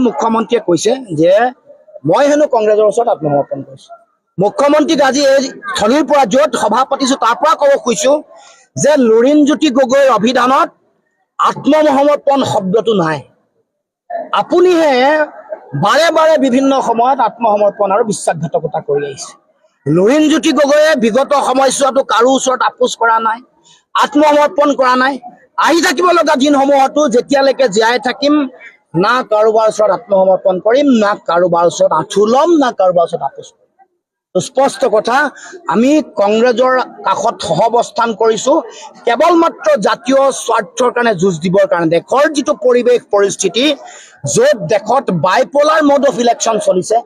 মুখ্যমন্ত্ৰীয়ে কৈছে যে মই হেনো কংগ্ৰেছৰ ওচৰত আত্মসমৰ্পণ কৰিছোঁ। মুখ্যমন্ত্ৰীক আজি এই স্থলীৰ পৰা য'ত সভা পাতিছোঁ তাৰ পৰা ক'ব খুজিছোঁ যে লুৰিণজ্যোতি গগৈৰ অভিধানত আত্মসমৰ্পণ শব্দটো নাই। আপুনিহে বাৰে বাৰে বিভিন্ন সময়ত আত্মসমৰ্পণ আৰু বিশ্বাসঘাতকতা কৰি আহিছে। লুৰিণজ্যোতি গগৈয়ে বিগত সময়ছোৱাতো কাৰো ওচৰত আপোচ কৰা নাই, আত্মসমৰ্পণ কৰা নাই। আহি থাকিব লগা দিনসমূহতো যেতিয়ালৈকে জীয়াই থাকিম না কাৰোবাৰ ওচৰত আত্মসমৰ্পণ কৰিম, না কাৰোবাৰ ওচৰত আঁঠু ল'ম, না কাৰোবাৰ ওচৰত আপোচ কৰিম। স্পষ্ট কথা, আমি কংগ্ৰেছৰ কাষত সহৱস্থান কৰিছোঁ কেৱল মাত্ৰ জাতীয় স্বাৰ্থৰ কাৰণে যুঁজ দিবৰ কাৰণে। দেশৰ যিটো পৰিৱেশ পৰিস্থিতি, য'ত দেশত বাইপলাৰ মোড অফ ইলেকশ্যন চলিছে,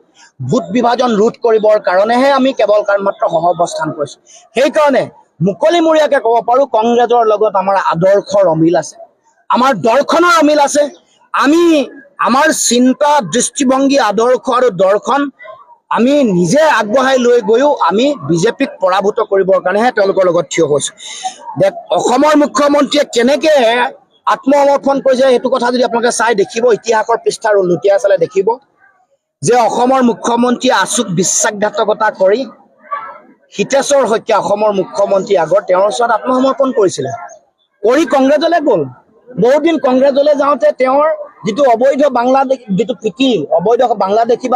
ভোট বিভাজন ৰোধ কৰিবৰ কাৰণেহে আমি কেৱল মাত্ৰ সহৱস্থান কৰিছোঁ। সেইকাৰণে মুকলিমূৰীয়াকৈ ক'ব পাৰোঁ কংগ্ৰেছৰ লগত আমাৰ আদৰ্শৰ অমিল আছে, আমাৰ দৰ্শনৰ অমিল আছে। আমি আমাৰ চিন্তা, দৃষ্টিভংগী, আদৰ্শ আৰু দৰ্শন আমি নিজে আগবঢ়াই লৈ গৈও আমি বিজেপিক পৰাভূত কৰিবৰ কাৰণেহে তেওঁলোকৰ লগত থিয় হৈছোঁ। অসমৰ মুখ্যমন্ত্ৰীয়ে কেনেকৈ আত্মসমৰ্পণ কৰিছে সেইটো কথা যদি আপোনালোকে চাই দেখিব, ইতিহাসৰ পৃষ্ঠাৰ লুটিয়াই চালে দেখিব যে অসমৰ মুখ্যমন্ত্ৰীয়ে আচুক বিশ্বাসঘাতকতা কৰি হিতেশ্বৰ শইকীয়া অসমৰ মুখ্যমন্ত্ৰী আগত তেওঁৰ ওচৰত আত্মসমৰ্পণ কৰিছিলে, কৰি কংগ্ৰেছলৈ গ'ল। বহুদিন কংগ্ৰেছলৈ যাওঁতে তেওঁৰ যিটো অবৈধ বাংলাদেশ যিটো প্ৰীতি, অবৈধ বাংলাদেশী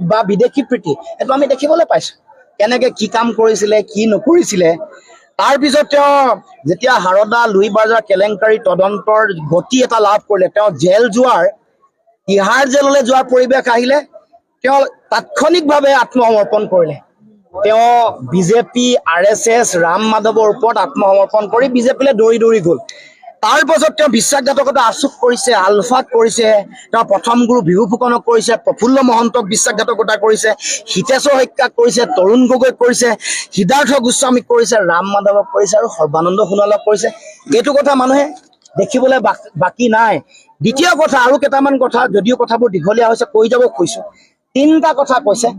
বা বিদেশী প্ৰীতি, সেইটো আমি দেখিবলৈ পাইছোঁ। কেনেকৈ কি কাম কৰিছিলে, কি নকৰিছিলে। তাৰপিছত তেওঁ যেতিয়া হাৰদা লুই বাজাৰ কেলেংকাৰী তদন্তৰ গতি এটা লাভ কৰিলে, তেওঁ জেল যোৱাৰ, তিহাৰ জেললৈ যোৱাৰ পৰিৱেশ আহিলে, তেওঁ তাৎক্ষণিকভাৱে আত্মসমৰ্পণ কৰিলে। তেওঁ বিজেপি, RSS, ৰাম মাধৱৰ ওপৰত আত্মসমৰ্পণ কৰি বিজেপিলৈ দৌৰি দৌৰি গ'ল। তাৰ পাছত তেওঁ বিশ্বাসঘাতকতা আচুক কৰিছে, আলফাক কৰিছে, তেওঁ প্ৰথম গুৰু বিহু ফুকনক কৰিছে, প্ৰফুল্ল মহন্তক বিশ্বাসঘাতকতা কৰিছে, হিতেশ্বৰ শইকীয়াক কৰিছে, তৰুণ গগৈক কৰিছে, সিদ্ধাৰ্থ গোস্বামীক কৰিছে, ৰাম মাধৱক কৰিছে আৰু সৰ্বানন্দ সোণোৱালক কৰিছে। এইটো কথা মানুহে দেখিবলৈ বাকী নাই। দ্বিতীয় কথা আৰু কেইটামান কথা, যদিও কথাবোৰ দীঘলীয়া হৈছে কৈ যাব খুজিছোঁ। 3টা কথা কৈছে।